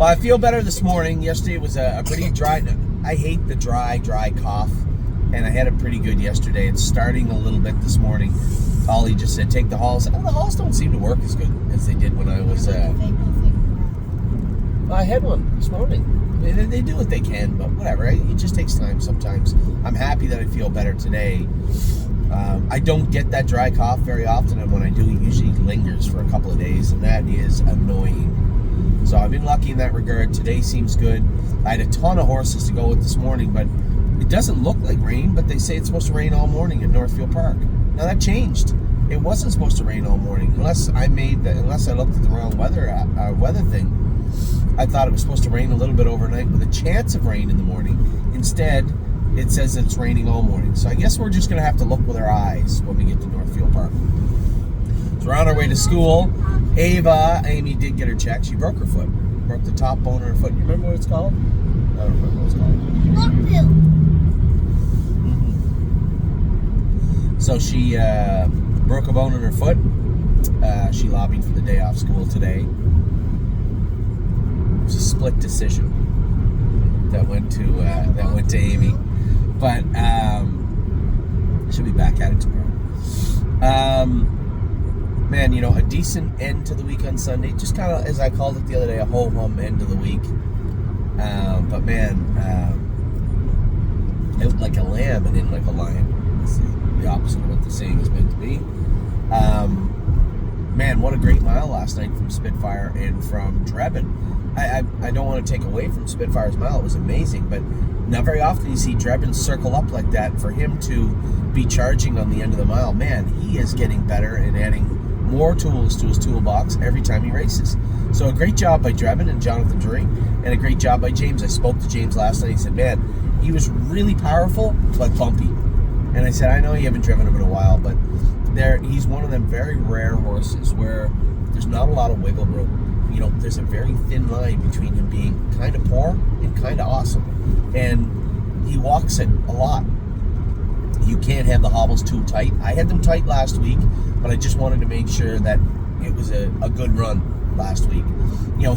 Well, I feel better this morning. Yesterday was a pretty dry. I hate the dry cough, and I had it pretty good yesterday. It's starting a little bit this morning. Ollie just said, take the halls. Oh, the halls don't seem to work as good as they did when I was... I had one this morning. They do what they can, but whatever. It just takes time sometimes. I'm happy that I feel better today. I don't get that dry cough very often, and when I do, it usually lingers for a couple of days, and that is annoying. So I've been lucky in that regard. Today seems good. I had a ton of horses to go with this morning, but it doesn't look like rain, but they say it's supposed to rain all morning at Northfield Park. Now that changed. It wasn't supposed to rain all morning, unless I looked at the wrong weather thing. I thought it was supposed to rain a little bit overnight with a chance of rain in the morning. Instead, it says it's raining all morning. So I guess we're just going to have to look with our eyes when we get to Northfield Park. So we're on our way to school. Amy did get her check. She broke her foot. Broke the top bone of her foot. You remember what it's called? I don't remember what it's called. Mm-hmm. So she broke a bone in her foot. She lobbied for the day off school today. It was a split decision that went to Amy, but she'll be back at it tomorrow. Man, a decent end to the week on Sunday. Just kind of, as I called it the other day, a ho-hum end of the week. But man, out like a lamb and in like a lion. It's the opposite of what the saying is meant to be. Man, what a great mile last night from Spitfire and from Drebin. I don't want to take away from Spitfire's mile. It was amazing, but not very often you see Drebin circle up like that. For him to be charging on the end of the mile, man, he is getting better and adding more tools to his toolbox every time he races. So a great job by Drebin and Jonathan Drury, and a great job by James. I spoke to James last night. He said, man, he was really powerful, but bumpy. And I said, I know you haven't driven him in a while, but he's one of them very rare horses where there's not a lot of wiggle room. There's a very thin line between him being kind of poor and kind of awesome. And he walks it a lot. You can't have the hobbles too tight. I had them tight last week, but I just wanted to make sure that it was a good run last week.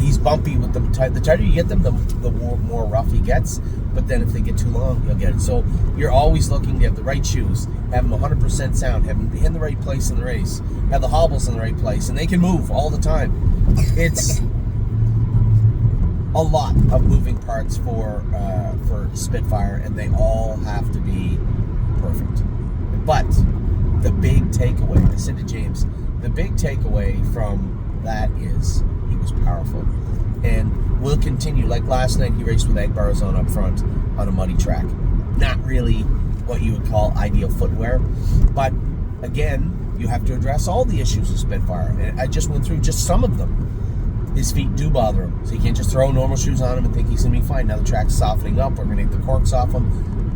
He's bumpy with them tight. The tighter you get them, the more rough he gets. But then if they get too long, you'll get it. So you're always looking to have the right shoes, have them 100% sound, have them in the right place in the race, have the hobbles in the right place, and they can move all the time. It's a lot of moving parts for Spitfire, and they all have to be perfect. But the big takeaway, I said to James, the big takeaway from that is he was powerful. And will continue. Like last night, he raced with egg bars on up front on a muddy track. Not really what you would call ideal footwear. But again, you have to address all the issues with Spitfire. And I just went through just some of them. His feet do bother him. So you can't just throw normal shoes on him and think he's going to be fine. Now the track's softening up. We're going to get the corks off him.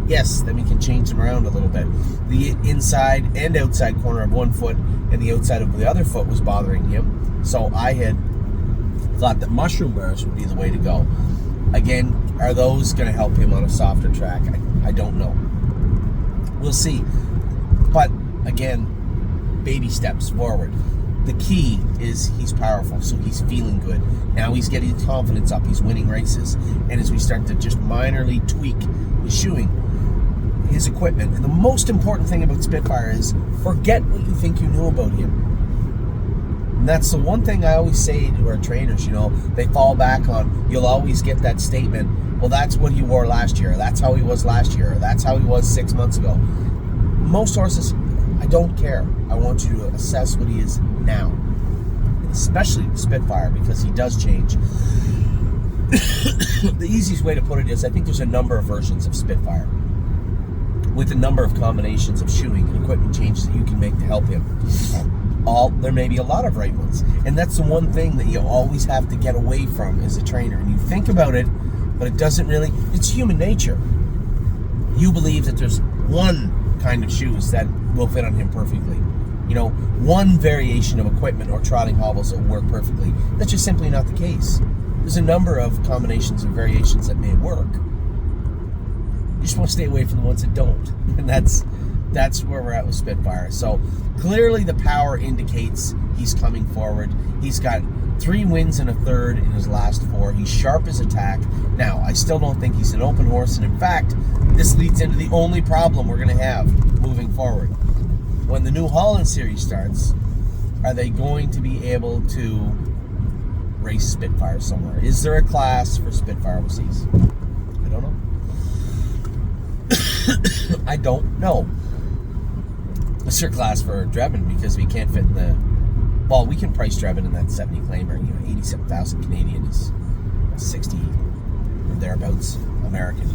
Yes, then we can change them around a little bit. The inside and outside corner of one foot and the outside of the other foot was bothering him. So I had thought that mushroom bars would be the way to go. Again, are those going to help him on a softer track? I don't know. We'll see. But again, baby steps forward. The key is he's powerful, so he's feeling good. Now he's getting confidence up. He's winning races. And as we start to just minorly tweak his shoeing, his equipment, and the most important thing about Spitfire is forget what you think you knew about him. And that's the one thing I always say to our trainers, they fall back on. You'll always get that statement, well, that's what he wore last year, or that's how he was last year, or that's how he was 6 months ago. Most horses, I don't care. I want you to assess what he is now, especially Spitfire, because he does change. The easiest way to put it is, I think there's a number of versions of Spitfire with a number of combinations of shoeing and equipment changes that you can make to help him. There may be a lot of right ones, and that's the one thing that you always have to get away from as a trainer. And you think about it, but it doesn't really. It's human nature. You believe that there's one kind of shoes that will fit on him perfectly. One variation of equipment or trotting hobbles that will work perfectly. That's just simply not the case. There's a number of combinations and variations that may work. You just want to stay away from the ones that don't, and that's where we're at with Spitfire. So clearly the power indicates he's coming forward. He's got 3 wins and a third in his last 4. He's sharp as attack. Now, I still don't think he's an open horse, and in fact, this leads into the only problem we're going to have moving forward. When the New Holland Series starts, are they going to be able to race Spitfire somewhere? Is there a class for Spitfire overseas? I don't know. I don't know. Is there a class for Dreven, because we can't fit in the... Well, we can price Dreven in that 70 claimer. 87,000 Canadian is 60 or thereabouts American.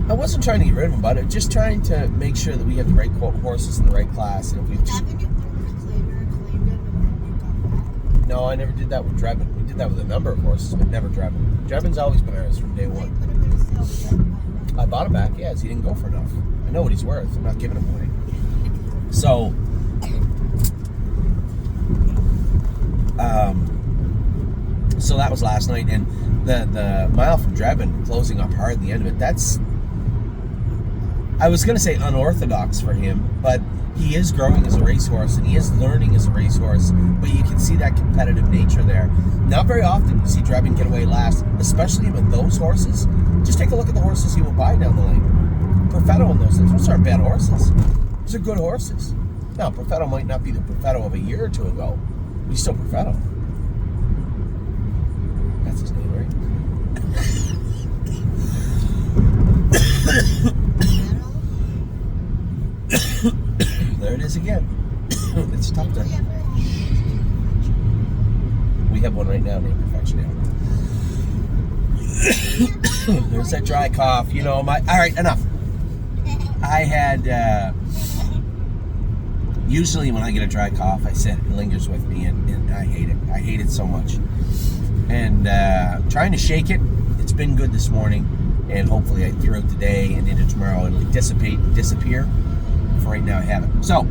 I wasn't trying to get rid of him, but just trying to make sure that we have the right horses in the right class. And if we No, I never did that with Dreven. We did that with a number of horses, but never Dreven. Dreven's always been ours from day one. I bought him back, yes. He didn't go for enough. I know what he's worth. I'm not giving him away. So, so that was last night, and the mile from Dreven closing up hard at the end of it, that's, I was going to say unorthodox for him, but he is growing as a racehorse, and he is learning as a racehorse, but you can see that competitive nature there. Not very often you see Dreven get away last, especially with those horses. Just take a look at the horses he will buy down the lane. Perfetto and those aren't bad horses. Those are good horses. Now, Perfetto might not be the Perfetto of a year or two ago, but he's still Perfetto. That's his name, right? There it is again. It's tough to... We have one right now named Perfection. There's that dry cough. You know, my... All right, enough. I had... Usually when I get a dry cough, I said it lingers with me, and I hate it. I hate it so much. And trying to shake it. It's been good this morning, and hopefully throughout the day and into tomorrow it'll disappear. For right now, I have it. So,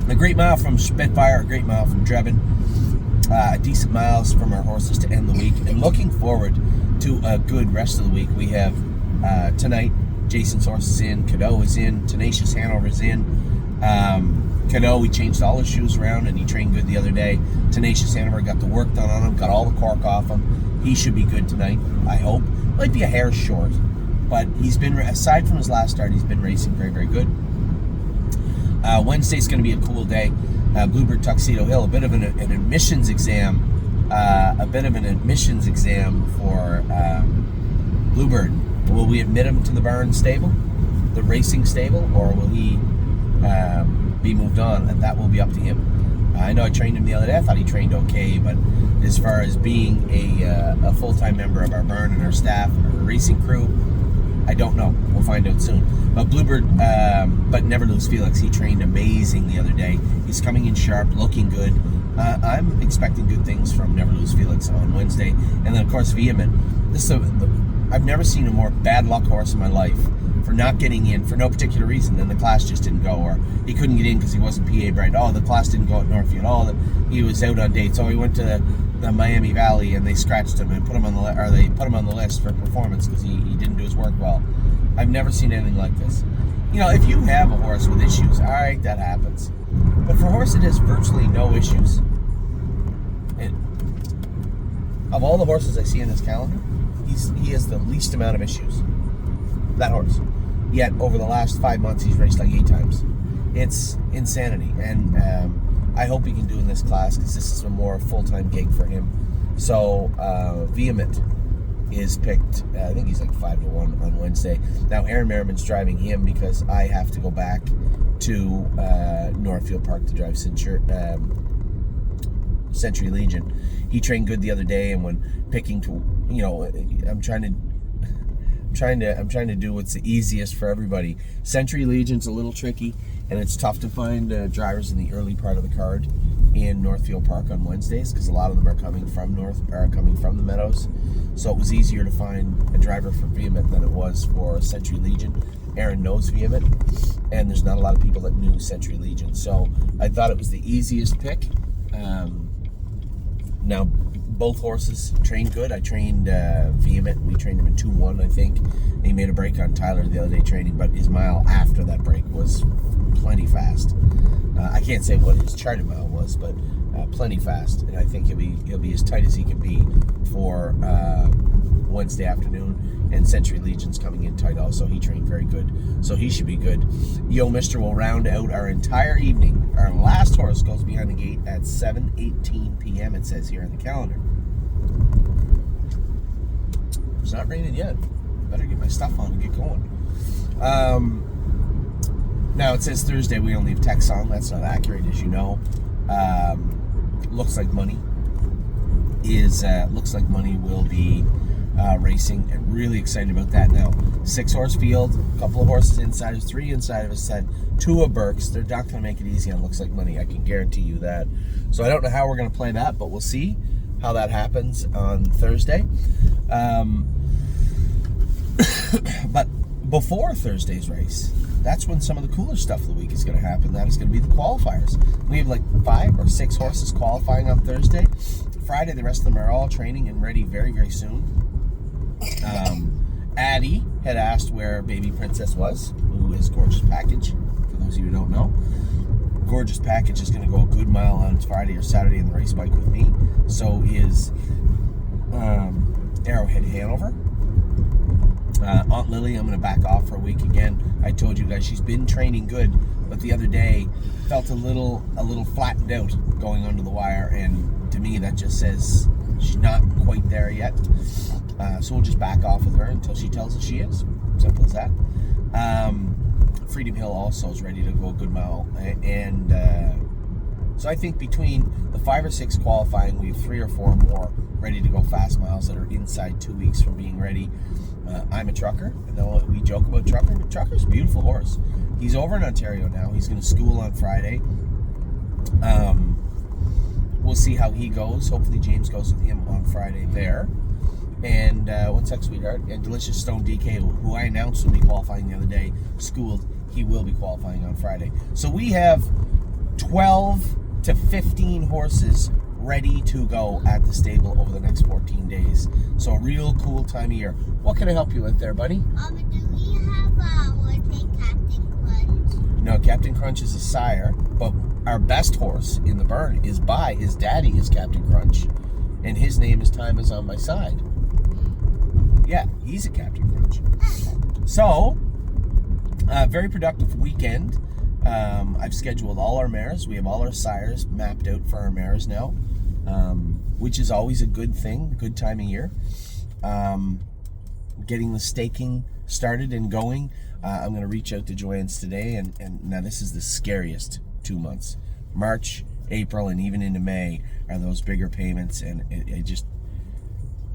a great mile from Spitfire, a great mile from Dreven, decent miles from our horses to end the week, and looking forward to a good rest of the week. We have tonight, Jason's horse is in, Cadeau is in, Tenacious Hanover is in. Cadeau, we changed all his shoes around, and he trained good the other day. Tenacious Hanover got the work done on him, got all the cork off him. He should be good tonight, I hope. Might be a hair short, but he's been, aside from his last start, he's been racing very, very good. Wednesday's going to be a cool day. Bluebird Tuxedo Hill, a bit of an admissions exam. For Bluebird. Will we admit him to the barn stable, the racing stable, or will he be moved on? And that will be up to him. I know I trained him the other day. I thought he trained okay, but as far as being a full-time member of our barn and our staff, our racing crew, I don't know. We'll find out soon. But Bluebird, but Never Lose Felix, he trained amazing the other day. He's coming in sharp, looking good. I'm expecting good things from Never Lose Felix on Wednesday. And then, of course, Vehement. I've never seen a more bad luck horse in my life for not getting in for no particular reason. Then the class just didn't go, or he couldn't get in because he wasn't PA bred. Oh, the class didn't go at Northfield. Oh, he was out on dates. Oh, he went to the Miami Valley and they scratched him and put him on the list for performance because he didn't do his work well. I've never seen anything like this. You know, if you have a horse with issues, all right, that happens. But for a horse that has virtually no issues, and of all the horses I see in this calendar, he has the least amount of issues. That horse. Yet over the last 5 months, he's raced like 8 times. It's insanity, and I hope he can do in this class because this is a more full-time gig for him. So Vehement is picked. I think he's like 5-1 on Wednesday. Now Aaron Merriman's driving him because I have to go back to Northfield Park to drive Century Legion. He trained good the other day, and when picking to, you know, I'm trying to do what's the easiest for everybody. Century Legion's a little tricky, and it's tough to find drivers in the early part of the card in Northfield Park on Wednesdays because a lot of them are coming from the Meadows. So it was easier to find a driver for Vehement than it was for Century Legion. Aaron knows Vehement, and there's not a lot of people that knew Century Legion. So I thought it was the easiest pick. Now, both horses trained good. I trained Vehement. We trained him in 2-1, I think. And he made a break on Tyler the other day training, but his mile after that break was plenty fast. I can't say what his charted mile was, but plenty fast, and I think he'll be as tight as he can be for Wednesday afternoon. And Century Legion's coming in tight also. He trained very good, so he should be good. Yo Mister will round out our entire evening. Our last horse goes behind the gate at 7:18 p.m. it says here on the calendar. It's not raining yet. Better get my stuff on and get going. Now it says Thursday. We only have text on. That's not accurate, as you know. Looks like money will be racing, and really excited about that. Now 6-horse field, a couple of horses inside, 3 inside of a set, 2 of Burke's. They're not going to make it easy on Looks Like Money, I can guarantee you that. So I don't know how we're going to play that, but we'll see how that happens on Thursday. But before Thursday's race, that's when some of the cooler stuff of the week is going to happen. That is going to be the qualifiers. We have like 5 or 6 horses qualifying on Thursday. Friday, the rest of them are all training and ready very, very soon. Addie had asked where Baby Princess was, who is Gorgeous Package, for those of you who don't know. Gorgeous Package is going to go a good mile on Friday or Saturday in the race bike with me. So is Arrowhead Hanover. Aunt Lily, I'm going to back off for a week again. I told you guys she's been training good, but the other day felt a little flattened out going under the wire, and to me that just says she's not quite there yet. So we'll just back off with her until she tells us she is. Simple as that. Freedom Hill also is ready to go a good mile, and so I think between the 5 or 6 qualifying, we have 3 or 4 more ready to go fast miles that are inside 2 weeks from being ready. I'm a trucker. I know we joke about Trucker, but Trucker's a beautiful horse. He's over in Ontario now. He's going to school on Friday. We'll see how he goes. Hopefully James goes with him on Friday there. And one sec, sweetheart. And Delicious Stone DK, who I announced will be qualifying the other day, schooled. He will be qualifying on Friday. So we have 12 to 15 horses ready to go at the stable over the next 14 days. So a real cool time of year. What can I help you with there, buddy? Do we have Captain Crunch? No, Captain Crunch is a sire, but our best horse in the burn is by his daddy is Captain Crunch, and his name is Time Is On My Side. Yeah, he's a Captain Crunch. So, very productive weekend. I've scheduled all our mares. We have all our sires mapped out for our mares now, which is always a good thing, good time of year. Getting the staking started and going. I'm going to reach out to Joanne's today, and now this is the scariest 2 months. March, April, and even into May are those bigger payments, and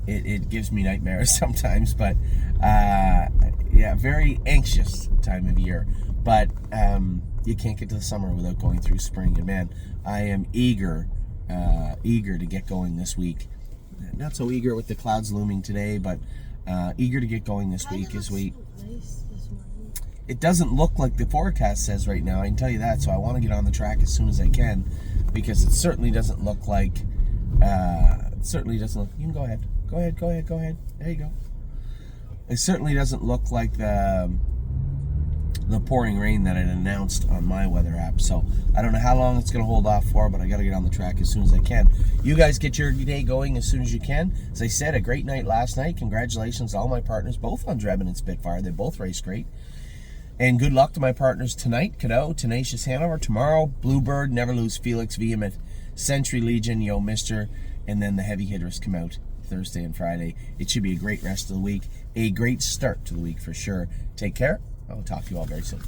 it gives me nightmares sometimes, but yeah, very anxious time of year. But you can't get to the summer without going through spring, and man, I am eager to get going this week. Not so eager with the clouds looming today, but eager to get going this week as we... It doesn't look like the forecast says right now, I can tell you that, so I want to get on the track as soon as I can, because it certainly doesn't look like... You can go ahead. Go ahead. There you go. It certainly doesn't look like the pouring rain that it announced on my weather app. So I don't know how long it's going to hold off for, but I got to get on the track as soon as I can. You guys get your day going as soon as you can. As I said, a great night last night. Congratulations to all my partners, both on Dreban and Spitfire. They both raced great. And good luck to my partners tonight. Cadeau, Tenacious Hanover. Tomorrow, Bluebird, Never Lose Felix, Vehement, Century Legion, Yo Mister. And then the heavy hitters come out Thursday and Friday. It should be a great rest of the week. A great start to the week for sure. Take care. I will talk to you all very soon.